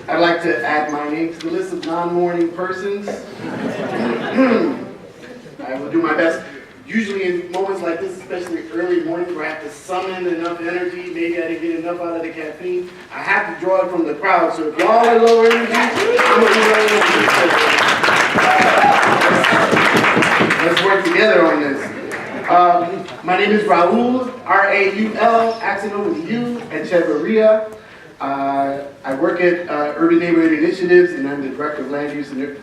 I'd like to add my name to the list of non-morning persons. I will do my best. Usually in moments like this, especially early morning where I have to summon enough energy, maybe I didn't get enough out of the caffeine, I have to draw it from the crowd. So if y'all are low energy, I'm going to be low energy. Let's work together on this. My name is Raul, R-A-U-L, accent over the U, Echeverria. I work at Urban Neighborhood Initiatives, and I'm the Director of Land Use and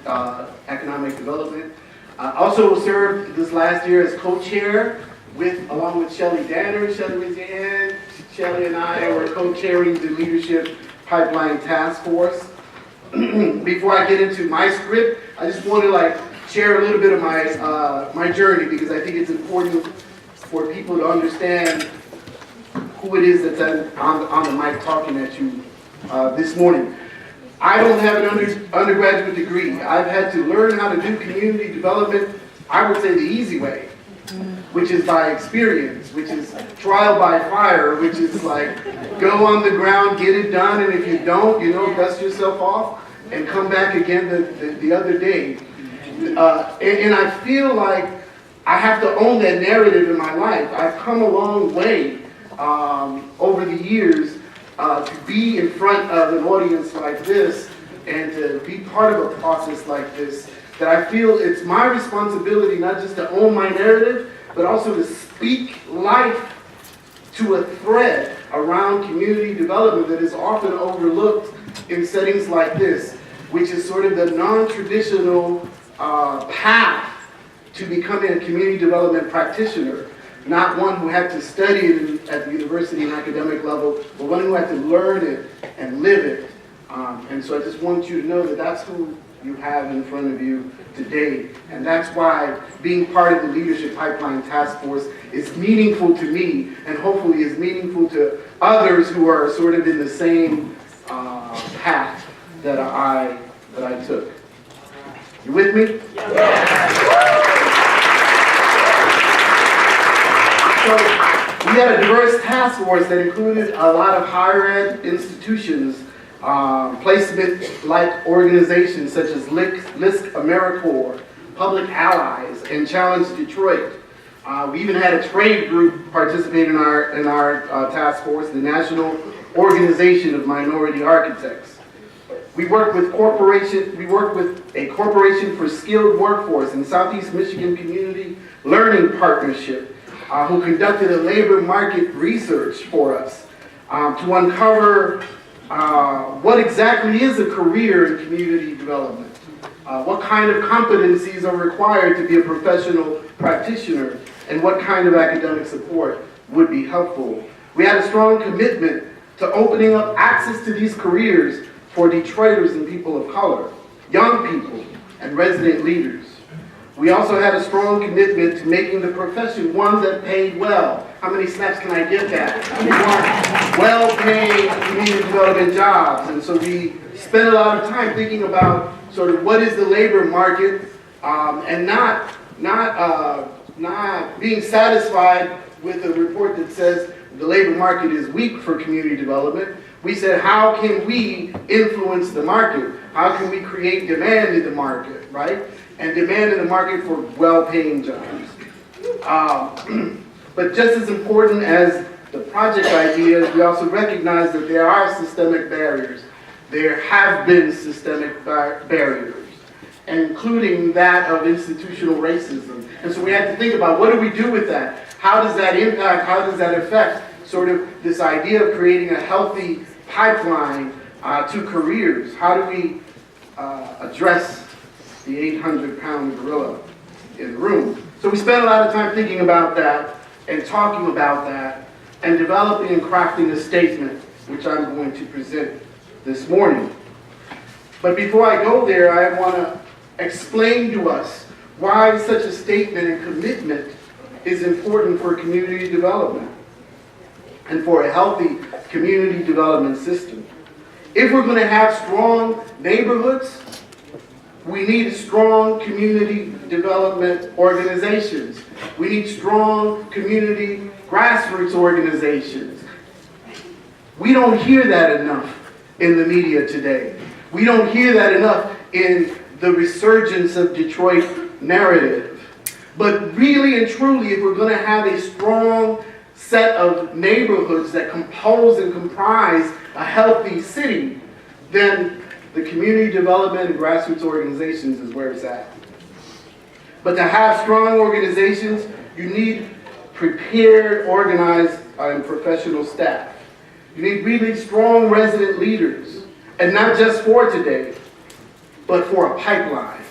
Economic Development. I also served this last year as co-chair along with Shelly Danner. Shelly, raise your hand. Shelly and I were co-chairing the Leadership Pipeline Task Force. Before I get into my script, I just want to share a little bit of my journey, because I think it's important for people to understand who it is that's on the mic talking at you this morning. I don't have an undergraduate degree. I've had to learn how to do community development, I would say the easy way, which is by experience, which is trial by fire, which is go on the ground, get it done, and if you don't, dust yourself off and come back again the other day. And I feel like I have to own that narrative in my life. I've come a long way over the years to be in front of an audience like this and to be part of a process like this, that I feel it's my responsibility not just to own my narrative, but also to speak life to a thread around community development that is often overlooked in settings like this, which is sort of the non-traditional path to becoming a community development practitioner. Not one who had to study it at the university and academic level, but one who had to learn it and live it. And so I just want you to know that that's who you have in front of you today. And that's why being part of the Leadership Pipeline Task Force is meaningful to me, and hopefully is meaningful to others who are sort of in the same path that I took. You with me? Yeah. So we had a diverse task force that included a lot of higher ed institutions, placement-like organizations such as LISC AmeriCorps, Public Allies, and Challenge Detroit. We even had a trade group participate in our task force, the National Organization of Minority Architects. We work with a Corporation for Skilled Workforce in Southeast Michigan Community Learning Partnership, who conducted a labor market research for us to uncover what exactly is a career in community development, what kind of competencies are required to be a professional practitioner, and what kind of academic support would be helpful. We had a strong commitment to opening up access to these careers for Detroiters and people of color, young people, and resident leaders. We also had a strong commitment to making the profession one that paid well. How many snaps can I get that? We want well-paid community development jobs. And so we spent a lot of time thinking about sort of what is the labor market, and not being satisfied with a report that says the labor market is weak for community development. We said, how can we influence the market? How can we create demand in the market, right? And demand in the market for well-paying jobs. But just as important as the project ideas, we also recognize that there are systemic barriers. There have been systemic barriers, including that of institutional racism. And so we had to think about, what do we do with that? How does that impact, how does that affect sort of this idea of creating a healthy pipeline to careers? How do we address the 800-pound gorilla in the room? So we spent a lot of time thinking about that and talking about that and developing and crafting a statement, which I'm going to present this morning. But before I go there, I want to explain to us why such a statement and commitment is important for community development and for a healthy community development system. If we're going to have strong neighborhoods, we need strong community development organizations. We need strong community grassroots organizations. We don't hear that enough in the media today. We don't hear that enough in the resurgence of Detroit narrative. But really and truly, if we're going to have a strong set of neighborhoods that compose and comprise a healthy city, then the community development and grassroots organizations is where it's at. But to have strong organizations, you need prepared, organized, and professional staff. You need really strong resident leaders, and not just for today, but for a pipeline.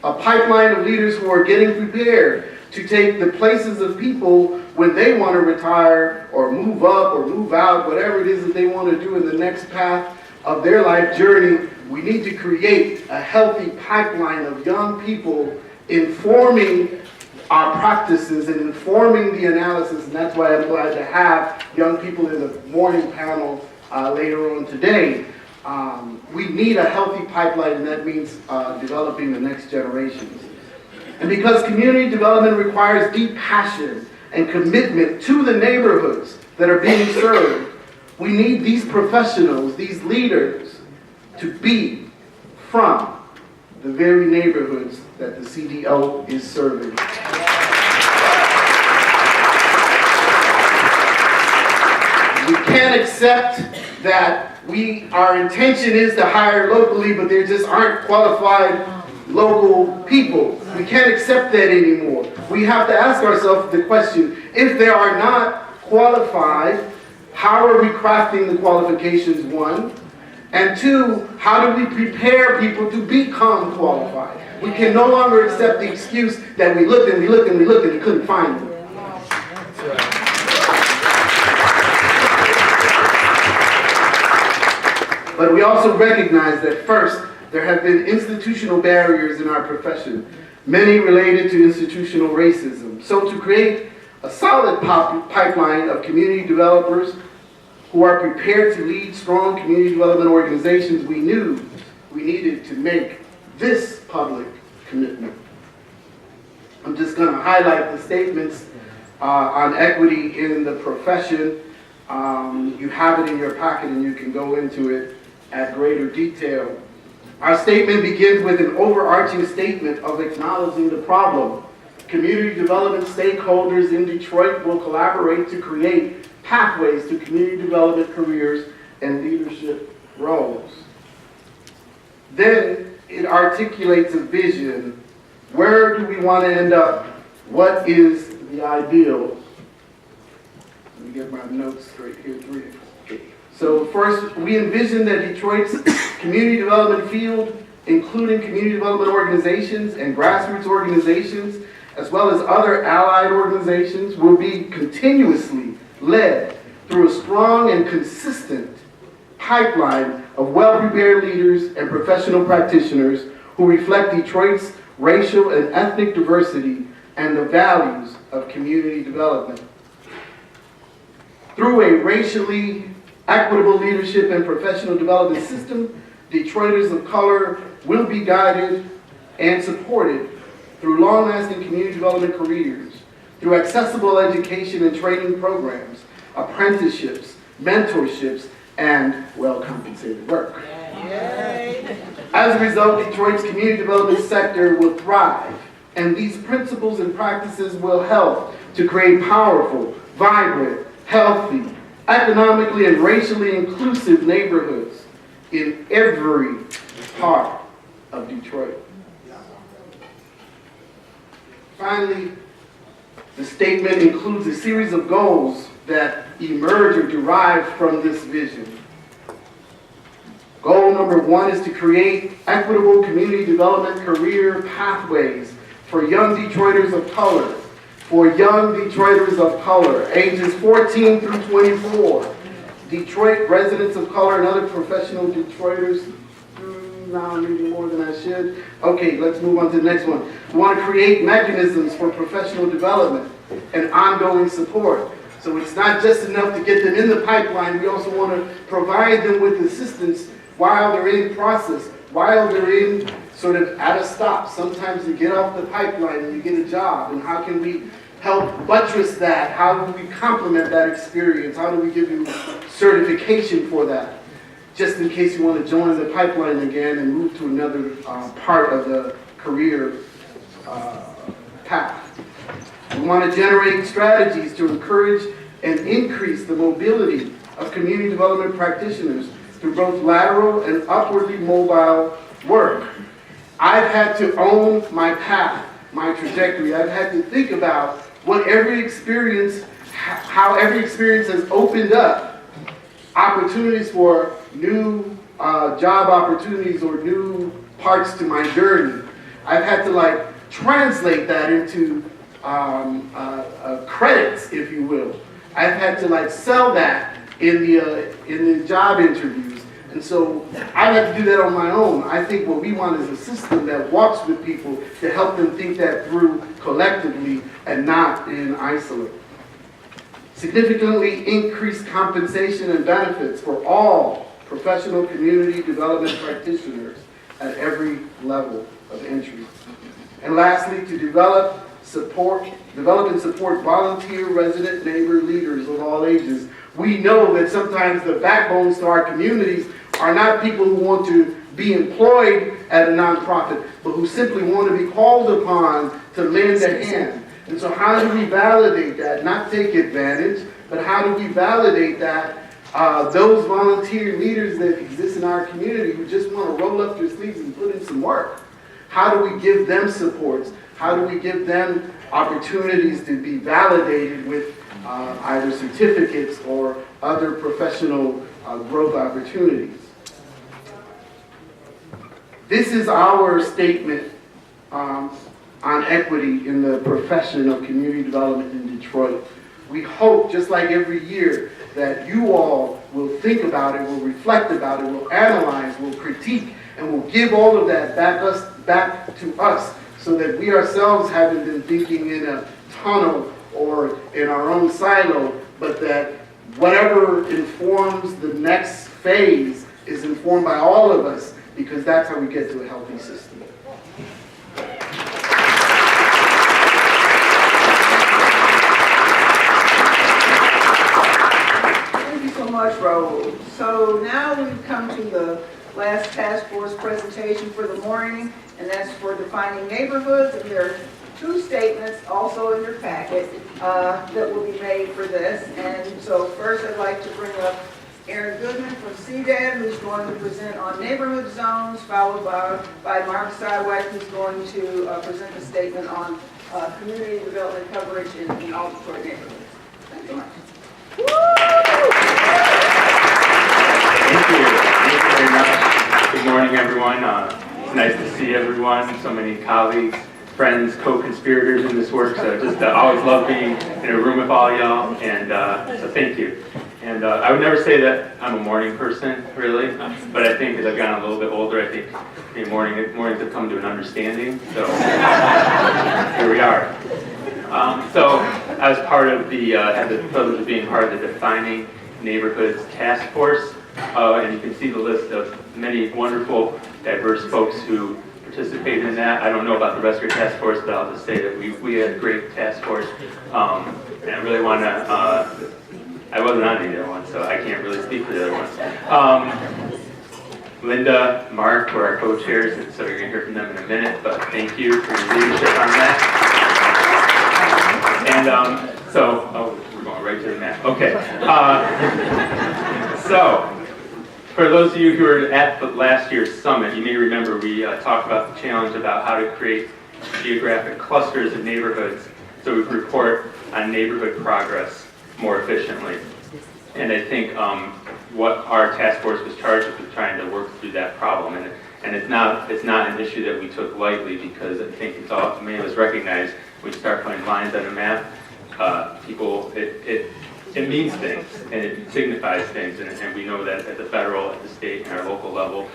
A pipeline of leaders who are getting prepared to take the places of people when they want to retire or move up or move out, whatever it is that they want to do in the next path of their life journey. We need to create a healthy pipeline of young people informing our practices and informing the analysis, and that's why I'm glad to have young people in the morning panel later on today. We need a healthy pipeline, and that means developing the next generations. And because community development requires deep passion and commitment to the neighborhoods that are being served, we need these professionals, these leaders, to be from the very neighborhoods that the CDO is serving. We can't accept that our intention is to hire locally, but there just aren't qualified local people. We can't accept that anymore. We have to ask ourselves the question, if they are not qualified, how are we crafting the qualifications, one? And two, how do we prepare people to become qualified? We can no longer accept the excuse that we looked and we looked and we looked and we couldn't find them. But we also recognize that first, there have been institutional barriers in our profession, many related to institutional racism. So to create a solid pipeline of community developers who are prepared to lead strong community development organizations, we knew we needed to make this public commitment. I'm just going to highlight the statements on equity in the profession. You have it in your packet and you can go into it at greater detail. Our statement begins with an overarching statement of acknowledging the problem. Community development stakeholders in Detroit will collaborate to create pathways to community development careers and leadership roles. Then it articulates a vision. Where do we want to end up? What is the ideal? Let me get my notes straight here. So first, we envision that Detroit's community development field, including community development organizations and grassroots organizations, as well as other allied organizations, will be continuously led through a strong and consistent pipeline of well-prepared leaders and professional practitioners who reflect Detroit's racial and ethnic diversity and the values of community development. Through a racially equitable leadership and professional development system, Detroiters of color will be guided and supported through long-lasting community development careers, through accessible education and training programs, apprenticeships, mentorships, and well-compensated work. As a result, Detroit's community development sector will thrive, and these principles and practices will help to create powerful, vibrant, healthy, economically and racially inclusive neighborhoods in every part of Detroit. Finally, the statement includes a series of goals that emerge or derive from this vision. Goal number one is to create equitable community development career pathways for young Detroiters of color. For young Detroiters of color, ages 14 through 24, Detroit residents of color and other professional Detroiters. Now I'm reading more than I should. Okay, let's move on to the next one. We want to create mechanisms for professional development and ongoing support. So it's not just enough to get them in the pipeline, we also want to provide them with assistance while they're in process, while they're in sort of at a stop. Sometimes you get off the pipeline and you get a job, and how can we help buttress that? How do we complement that experience? How do we give you certification for that? just in case you want to join the pipeline again and move to another part of the career path. We want to generate strategies to encourage and increase the mobility of community development practitioners through both lateral and upwardly mobile work. I've had to own my path, my trajectory. I've had to think about what every experience, how every experience has opened up opportunities for new job opportunities or new parts to my journey. I've had to translate that into credits, if you will. I've had to sell that in the job interviews. And so I've had to do that on my own. I think what we want is a system that walks with people to help them think that through collectively and not in isolate. Significantly increased compensation and benefits for all professional community development practitioners at every level of entry. And lastly, to develop and support volunteer resident neighbor leaders of all ages. We know that sometimes the backbones to our communities are not people who want to be employed at a nonprofit, but who simply want to be called upon to lend a hand. And so how do we validate that? Not take advantage, but how do we validate that those volunteer leaders that exist in our community who just want to roll up their sleeves and put in some work? How do we give them supports? How do we give them opportunities to be validated with either certificates or other professional growth opportunities? This is our statement on equity in the profession of community development in Detroit. We hope, just like every year, that you all will think about it, will reflect about it, will analyze, will critique, and will give all of that back to us so that we ourselves haven't been thinking in a tunnel or in our own silo, but that whatever informs the next phase is informed by all of us, because that's how we get to a healthy system. Thank you so much, Raul. So now we've come to the last task force presentation for the morning, and that's for defining neighborhoods. And there are two statements also in your packet that will be made for this. And so first I'd like to bring up Aaron Goodman from CDED, who's going to present on neighborhood zones, followed by Mark Sidewhite, who's going to present a statement on community development coverage in all Detroit neighborhoods. Thanks so much. Thank you. Thank you very much. Good morning, everyone. It's nice to see everyone, so many colleagues, friends, co-conspirators in this work. So just always love being in a room with all y'all, and so thank you. And I would never say that I'm a morning person, really, but I think as I've gotten a little bit older, I think mornings have come to an understanding. So here we are. So as part of had the privilege of being part of the Defining Neighborhoods Task Force, and you can see the list of many wonderful, diverse folks who participated in that. I don't know about the rest of your task force, but I'll just say that we had a great task force, and I really want to, I wasn't on the other one, so I can't really speak for the other ones. Linda, Mark were our co-chairs, and so you're going to hear from them in a minute, but thank you for your leadership on that. And we're going right to the map. Okay. So, for those of you who were at the last year's summit, you may remember we talked about the challenge about how to create geographic clusters of neighborhoods so we can report on neighborhood progress more efficiently. And I think what our task force was charged with was trying to work through that problem. And it's not an issue that we took lightly, because I think it's all, many of us recognize when you start putting lines on a map, it means things, and it signifies things, and we know that at the federal, at the state, and our local level,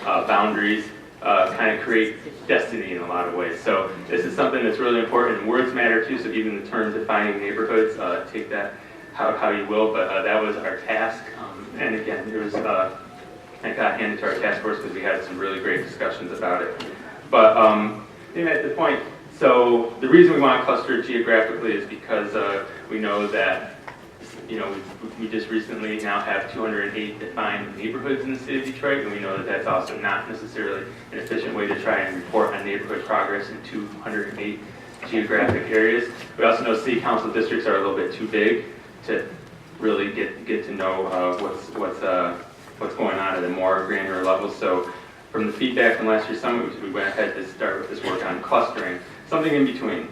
boundaries kind of create destiny in a lot of ways. So this is something that's really important, and words matter too, so even the term defining neighborhoods, take that how you will, but that was our task, and again, it was, I got handed to our task force because we had some really great discussions about it. But at the point, so the reason we want to cluster geographically is because we know that you know, we just recently now have 208 defined neighborhoods in the city of Detroit, and we know that that's also not necessarily an efficient way to try and report on neighborhood progress in 208 geographic areas. We also know city council districts are a little bit too big to really get to know what's going on at a more granular level. So from the feedback from last year's summit, we went ahead to start with this work on clustering, something in between.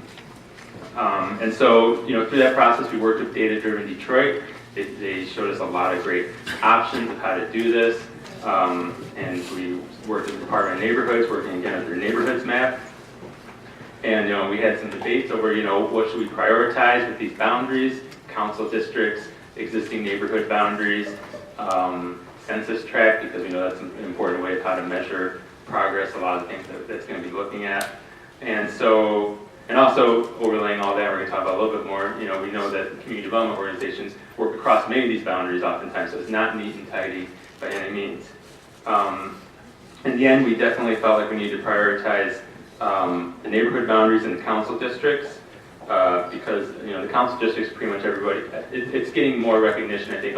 And so, you know, through that process, we worked with Data-Driven Detroit. They showed us a lot of great options of how to do this. And we worked with the Department of Neighborhoods, working again with their neighborhoods map. And, you know, we had some debates over, you know, what should we prioritize with these boundaries, council districts, existing neighborhood boundaries, census tract, because we know that's an important way of how to measure progress, a lot of things that's going to be looking at. And so, and also overlaying all that, we're going to talk about a little bit more, you know, we know that community development organizations work across many of these boundaries oftentimes, so it's not neat and tidy by any means. In the end, we definitely felt like we needed to prioritize the neighborhood boundaries and the council districts, because, you know, the council districts, pretty much everybody, it's getting more recognition, I think,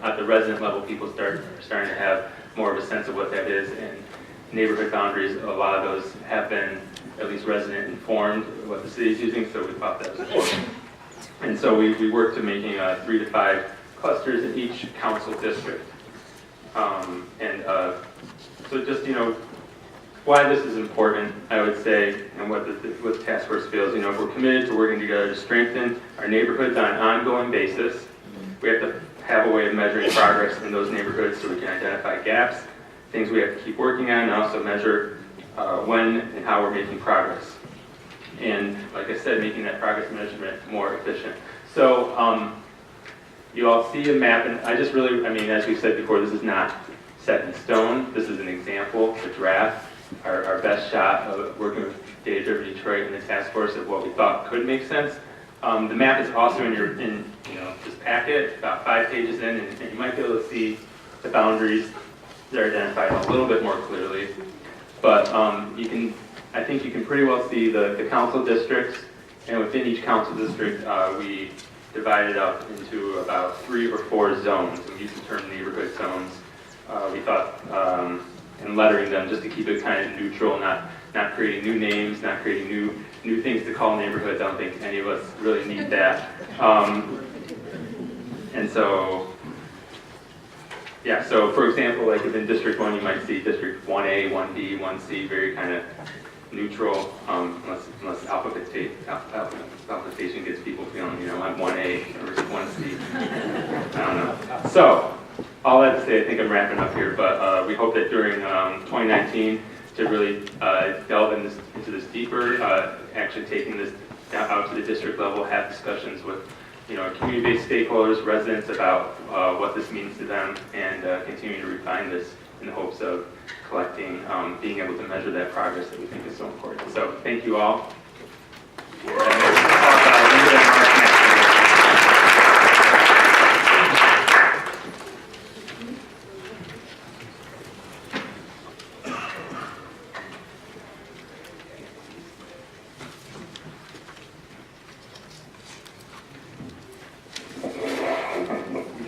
at the resident level. People are starting to have more of a sense of what that is, and neighborhood boundaries, a lot of those have been at least resident informed what the city is using, so we thought that was important. And so we worked to making 3 to 5 clusters in each council district. So just, you know, why this is important, I would say, and what the task force feels, you know, we're committed to working together to strengthen our neighborhoods on an ongoing basis. We have to have a way of measuring progress in those neighborhoods so we can identify gaps, things we have to keep working on, and also measure when and how we're making progress. And like I said, making that progress measurement more efficient. So you all see a map, and I just really, I mean, as we said before, this is not set in stone. This is an example, a draft, our best shot of working with Data-Driven Detroit and the task force of what we thought could make sense. The map is also in this packet, about 5 pages in, and you might be able to see the boundaries that are identified a little bit more clearly. But I think you can pretty well see the council districts, and within each council district, we divided up into about 3 or 4 zones. We use the term neighborhood zones. We thought, and lettering them just to keep it kind of neutral, not creating new names, not creating new things to call neighborhoods. I don't think any of us really need that. And so, yeah, so for example, like within District 1, you might see District 1A, 1B, 1C, very kind of neutral, unless alphabetization gets people feeling, you know, I'm 1A versus 1C. I don't know. So, all that to say, I think I'm wrapping up here, but we hope that during 2019 to really delve into this deeper, actually taking this out to the district level, have discussions with, you know, community-based stakeholders, residents about what this means to them, and continuing to refine this in the hopes of collecting, being able to measure that progress that we think is so important. So thank you all.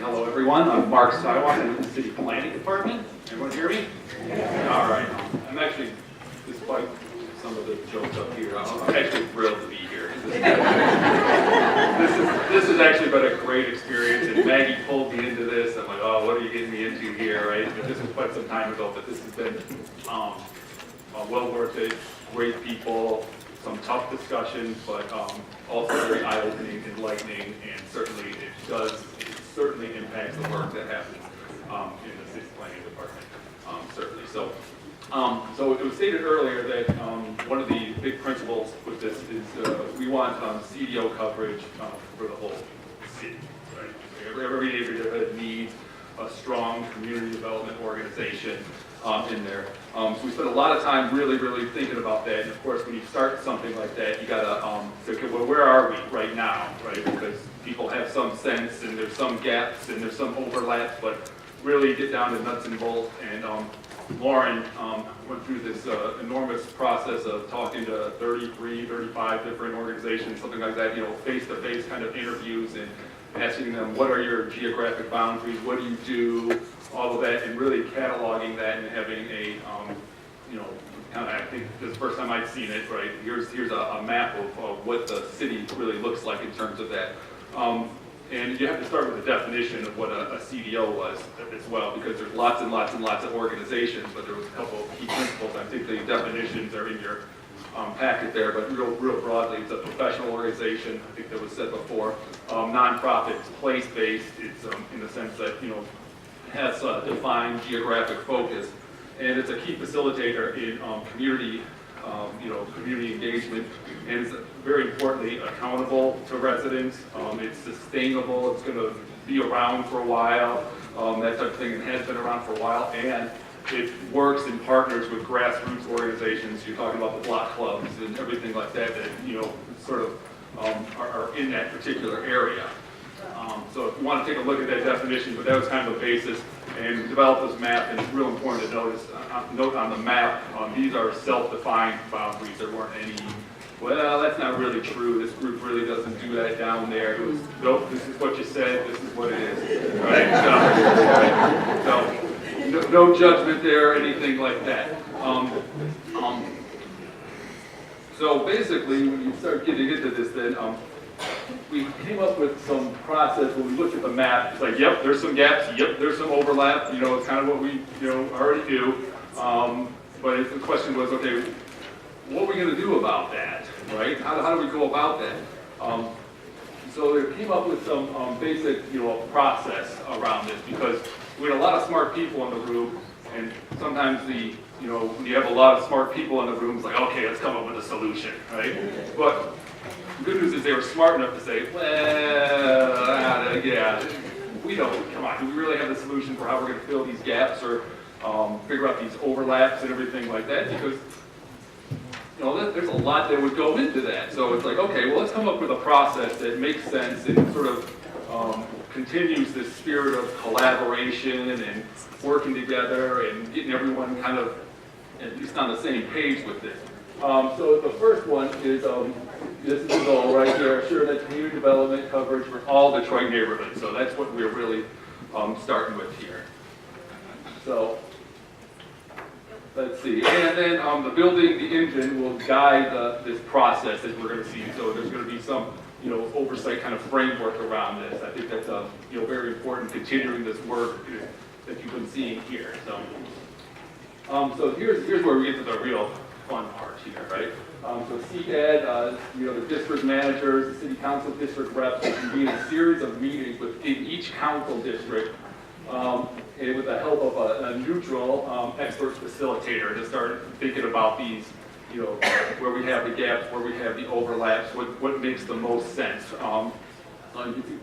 Hello everyone, I'm Mark Siwak, I'm in the City Planning Department. Everyone hear me? Yeah. All right. I'm actually, despite some of the jokes up here, I'm actually thrilled to be here. This has actually been a great experience, and Maggie pulled me into this. I'm like, oh, what are you getting me into here, right? But this was quite some time ago, but this has been well worth it. Great people, some tough discussions, but also very eye-opening, enlightening, and certainly it certainly impacts the work that happens in the city planning department, certainly. So it was stated earlier that one of the big principles with this is we want CDO coverage for the whole city, right? Every neighborhood needs a strong community development organization in there. So we spent a lot of time really thinking about that. And of course, when you start something like that, you gotta say, okay, well, where are we right now, right? Because people have some sense, and there's some gaps, and there's some overlaps, but really get down to nuts and bolts. And Lauren went through this enormous process of talking to 33, 35 different organizations, something like that, you know, face-to-face kind of interviews, and asking them, what are your geographic boundaries, what do you do, all of that, and really cataloging that and having a, kind of, I think this is the first time I've seen it, right? Here's a map of what the city really looks like in terms of that. And you have to start with the definition of what a CDO was as well, because there's lots and lots and lots of organizations, but there was a couple of key principles. I think the definitions are in your packet there, but real broadly, it's a professional organization. I think that was said before. Nonprofit, it's place-based. It's in the sense that, has a defined geographic focus, and it's a key facilitator in community community engagement, and it's very importantly accountable to residents. It's sustainable. It's going to be around for a while, that type of thing, and has been around for a while. And it works and partners with grassroots organizations. You're talking about the block clubs and everything like that sort of are in that particular area. So if you want to take a look at that definition, but that was kind of the basis, and we developed this map, and it's real important to note on the map, these are self-defined boundaries. There weren't any, well, that's not really true, this group really doesn't do that down there. It was, nope, this is what you said, this is what it is, right? So no judgment there or anything like that. So basically, when you start getting into this then, we came up with some process when we looked at the map. It's like, yep, there's some gaps, yep, there's some overlap, it's kind of what we, already do. But the question was, okay, what are we going to do about that, right? How do we go about that? So they came up with some basic, process around this, because we had a lot of smart people in the room, and sometimes when you have a lot of smart people in the room, it's like, okay, let's come up with a solution, right? But the good news is they were smart enough to say, well, yeah, we don't, come on, do we really have the solution for how we're going to fill these gaps or figure out these overlaps and everything like that? Because, there's a lot that would go into that. So it's like, okay, well, let's come up with a process that makes sense and sort of continues this spirit of collaboration and working together and getting everyone kind of at least on the same page with this. So the first one is, this is the goal right here, assure that community development coverage for all Detroit neighborhoods. So that's what we're really starting with here. So let's see, and then the building, the engine will guide this process that we're going to see. So there's going to be some, oversight kind of framework around this. I think that's very important, continuing this work that you've been seeing here. So here's where we get to the real fun part here, right? So CDAD, the district managers, the city council district reps will convene a series of meetings within each council district, and with the help of a neutral expert facilitator to start thinking about these, where we have the gaps, where we have the overlaps, what makes the most sense. You can see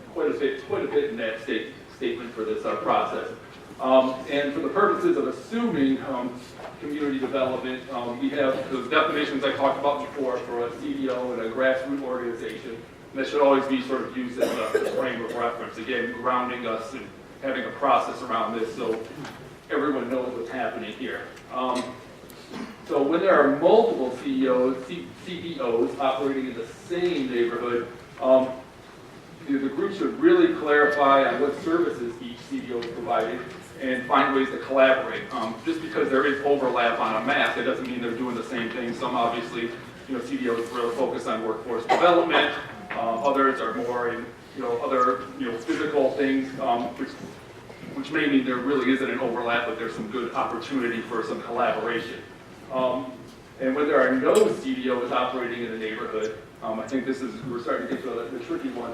quite a bit in that statement for this process. And for the purposes of assuming community development, we have those definitions I talked about before for a CDO and a grassroots organization. And that should always be sort of used as a frame of reference. Again, grounding us and having a process around this so everyone knows what's happening here. So when there are multiple CDOs operating in the same neighborhood, the group should really clarify on what services each CDO is providing and find ways to collaborate. Just because there is overlap on a map, that doesn't mean they're doing the same thing. Some obviously, CDOs really focus on workforce development. Others are more in, other, physical things, which may mean there really isn't an overlap, but there's some good opportunity for some collaboration. And when there are no CDOs operating in the neighborhood, I think we're starting to get to the tricky one.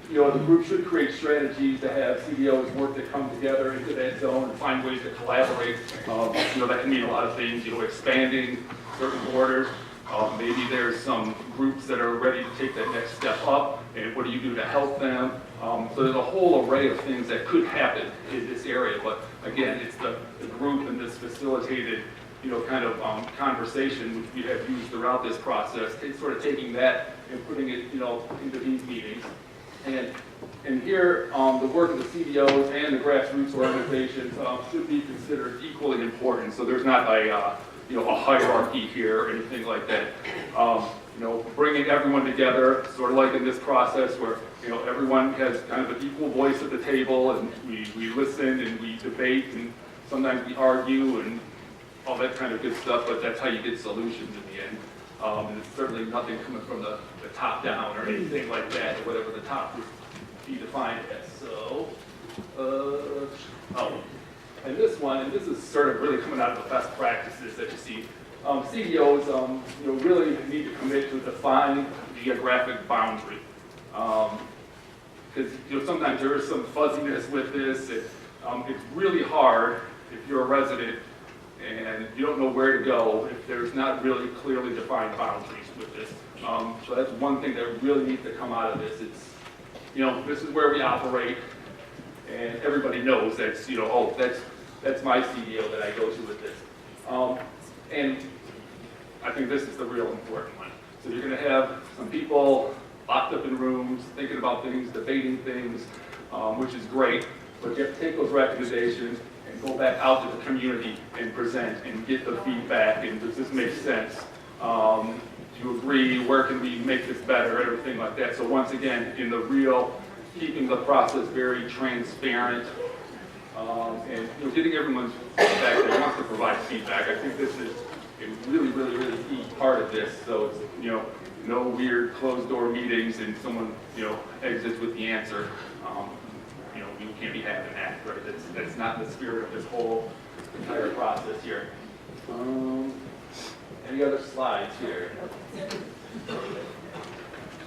The group should create strategies to have CDOs work to come together into that zone and find ways to collaborate. That can mean a lot of things, expanding certain borders. Maybe there's some groups that are ready to take that next step up, and what do you do to help them? So there's a whole array of things that could happen in this area, but again, it's the group and this facilitated kind of conversation which we have used throughout this process, sort of taking that and putting it, into these meetings. And here, the work of the CDOs and the grassroots organizations should be considered equally important. So there's not a hierarchy here or anything like that. bringing everyone together, sort of like in this process where, everyone has kind of an equal voice at the table, and we listen and we debate, and sometimes we argue and all that kind of good stuff, but that's how you get solutions in the end. And it's certainly nothing coming from the top down or anything like that, or whatever the top would be defined as. So, and this one, and this is sort of really coming out of the best practices that you see. CEOs, really need to commit to define geographic boundary. Because, sometimes there is some fuzziness with this. It's really hard if you're a resident and you don't know where to go if there's not really clearly defined boundaries with this. So that's one thing that really needs to come out of this. It's, this is where we operate, and everybody knows that's, that's my CEO that I go to with this. And I think this is the real important one. So you're going to have some people locked up in rooms, thinking about things, debating things, which is great, but you have to take those recommendations and go back out to the community and present and get the feedback, and does this make sense? Do you agree? Where can we make this better? Everything like that. So once again, in the real, keeping the process very transparent, and getting everyone's feedback that wants to provide feedback. I think this is a really, really, really key part of this. So it's, no weird closed door meetings and someone, exits with the answer. You can't be having that, right? That's not the spirit of this whole entire process here. Any other slides here?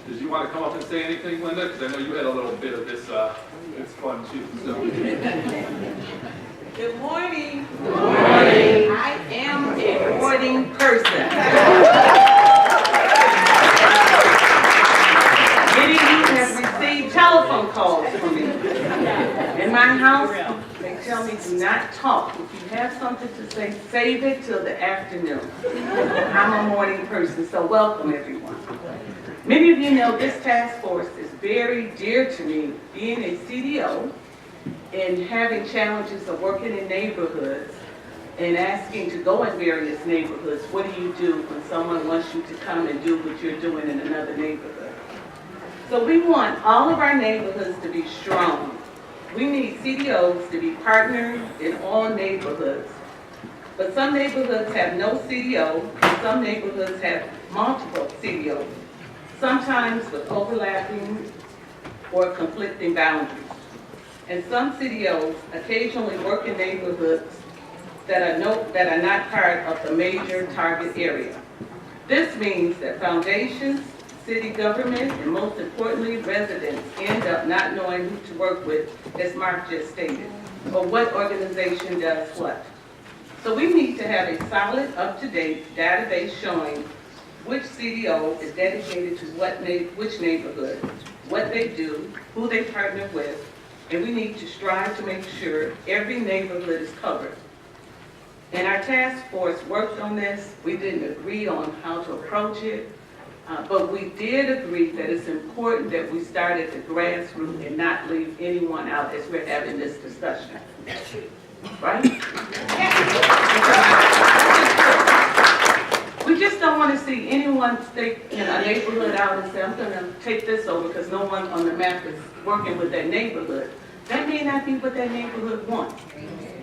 Did you want to come up and say anything, Linda? Because I know you had a little bit of this, it's fun too. So. Good morning. Good morning. I am a morning person. Many of you have received telephone calls from me. In my house, they tell me do not talk. If you have something to say, save it till the afternoon. I'm a morning person, so welcome everyone. Many of you know this task force is very dear to me, being a CDO and having challenges of working in neighborhoods and asking to go in various neighborhoods. What do you do when someone wants you to come and do what you're doing in another neighborhood? So we want all of our neighborhoods to be strong. We need CDOs to be partners in all neighborhoods. But some neighborhoods have no CDO, and some neighborhoods have multiple CDOs, sometimes with overlapping or conflicting boundaries. And some CDOs occasionally work in neighborhoods that are not part of the major target area. This means that foundations, city government, and most importantly, residents end up not knowing who to work with, as Mark just stated, or what organization does what. So we need to have a solid, up-to-date database showing which CDO is dedicated to which neighborhood, what they do, who they partner with, and we need to strive to make sure every neighborhood is covered. And our task force worked on this. We didn't agree on how to approach it, but we did agree that it's important that we start at the grassroots and not leave anyone out as we're having this discussion. Right? We just don't want to see anyone stake in a neighborhood out and say, I'm going to take this over because no one on the map is working with that neighborhood. That may not be what that neighborhood wants.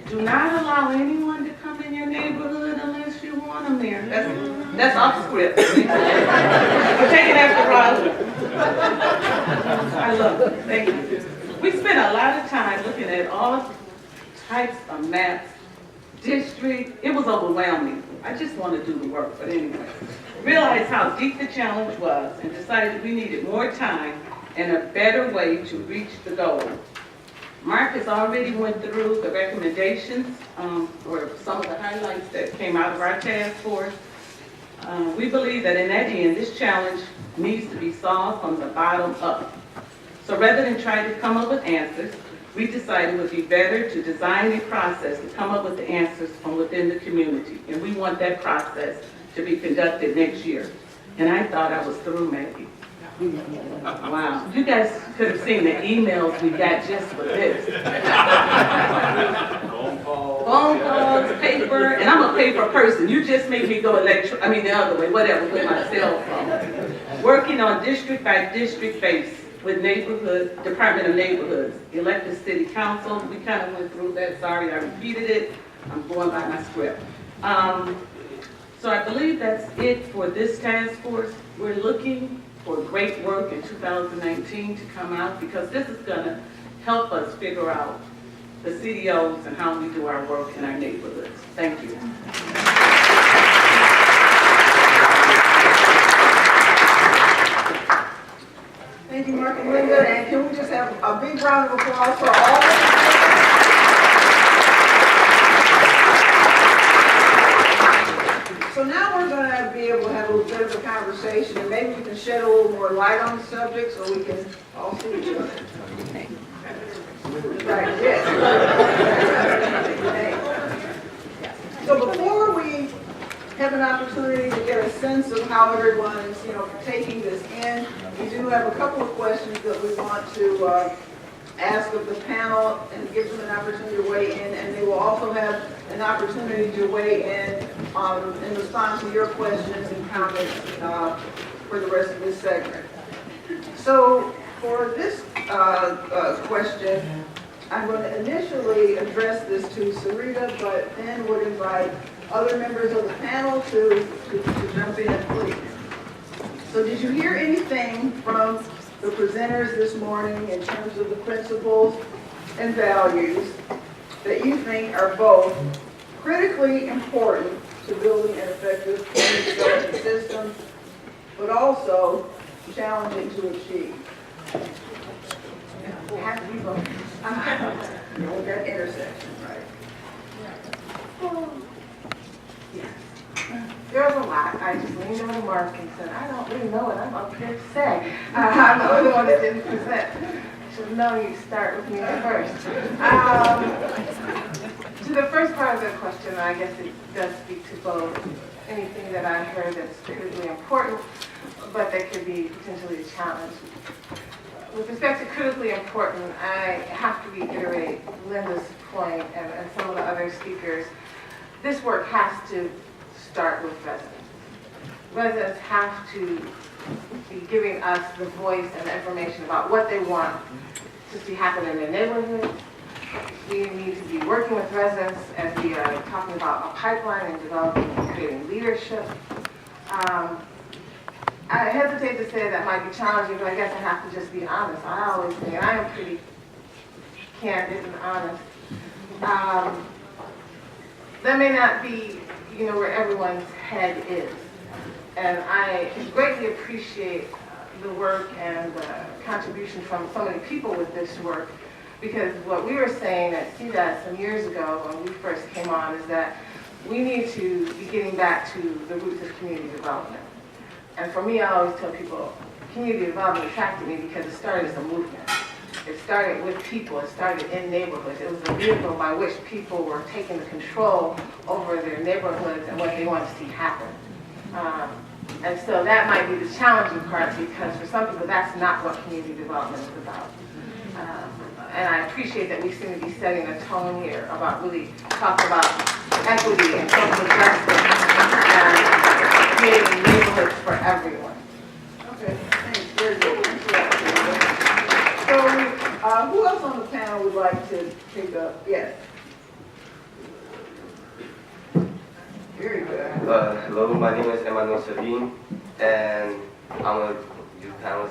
Do not allow anyone to come in your neighborhood unless you want them there. That's off script. We're taking after Raul. I love it. Thank you. We spent a lot of time looking at all types of maps, district. It was overwhelming. I just want to do the work, but anyway. Realized how deep the challenge was and decided we needed more time and a better way to reach the goal. Mark has already went through the recommendations, or some of the highlights that came out of our task force. We believe that in that end, this challenge needs to be solved from the bottom up. So rather than try to come up with answers, we decided it would be better to design a process to come up with the answers from within the community. And we want that process to be conducted next year. And I thought I was through, Maggie. Wow, you guys could have seen the emails we got just for this. Phone calls, paper, paper, and I'm a paper person. You just made me go the other way, whatever, with my cell phone. Working on district by district base with neighborhood, Department of Neighborhoods, elected city council. We kind of went through that. Sorry, I repeated it. I'm going by my script. So I believe that's it for this task force. We're looking for great work in 2019 to come out, because this is going to help us figure out the CDOs and how we do our work in our neighborhoods. Thank you. Thank you, Mark and Linda, and can we just have a big round of applause for all of them? So now we're going to be able to have a little bit of a conversation, and maybe we can shed a little more light on the subject so we can all see each other. Right, yes. So before we have an opportunity to get a sense of how everyone's, taking this in, we do have a couple of questions that we want to ask of the panel and give them an opportunity to weigh in, and they will also have an opportunity to weigh in response to your questions and comments for the rest of this segment. So for this question, I'm going to initially address this to Sarita, but then would invite other members of the panel to jump in, please. So did you hear anything from the presenters this morning in terms of the principles and values that you think are both critically important to building an effective community development system, but also challenging to achieve? It has to be both. With that intersection, right? There was a lot. I just leaned over to Mark and said, I don't really know what I'm up here to say. I'm the only one that didn't present. I should have known you'd start with me first. To the first part of the question, I guess it does speak to both anything that I heard that's critically important, but that could be potentially a challenge. With respect to critically important, I have to reiterate Linda's point and some of the other speakers. This work has to start with residents. Residents have to be giving us the voice and the information about what they want to see happen in their neighborhood. We need to be working with residents as we are talking about a pipeline and developing and creating leadership. I hesitate to say that might be challenging, but I guess I have to just be honest. I always say, and I am pretty candid and honest. That may not be, where everyone's head is. And I greatly appreciate the work and the contribution from so many people with this work, because what we were saying at CDOT some years ago when we first came on is that we need to be getting back to the roots of community development. And for me, I always tell people, community development attracted me because it started as a movement. It started with people. It started in neighborhoods. It was a vehicle by which people were taking the control over their neighborhoods and what they want to see happen. And so that might be the challenging part, because for some people, that's not what community development is about. And I appreciate that we seem to be setting a tone here about really talking about equity and social justice and creating neighborhoods for everyone. Okay, thanks. Very good. Thanks for that. So, who else on the panel would like to pick up? Yes. Very good. Hello, my name is Emmanuel Sabine, and I'm a youth panelist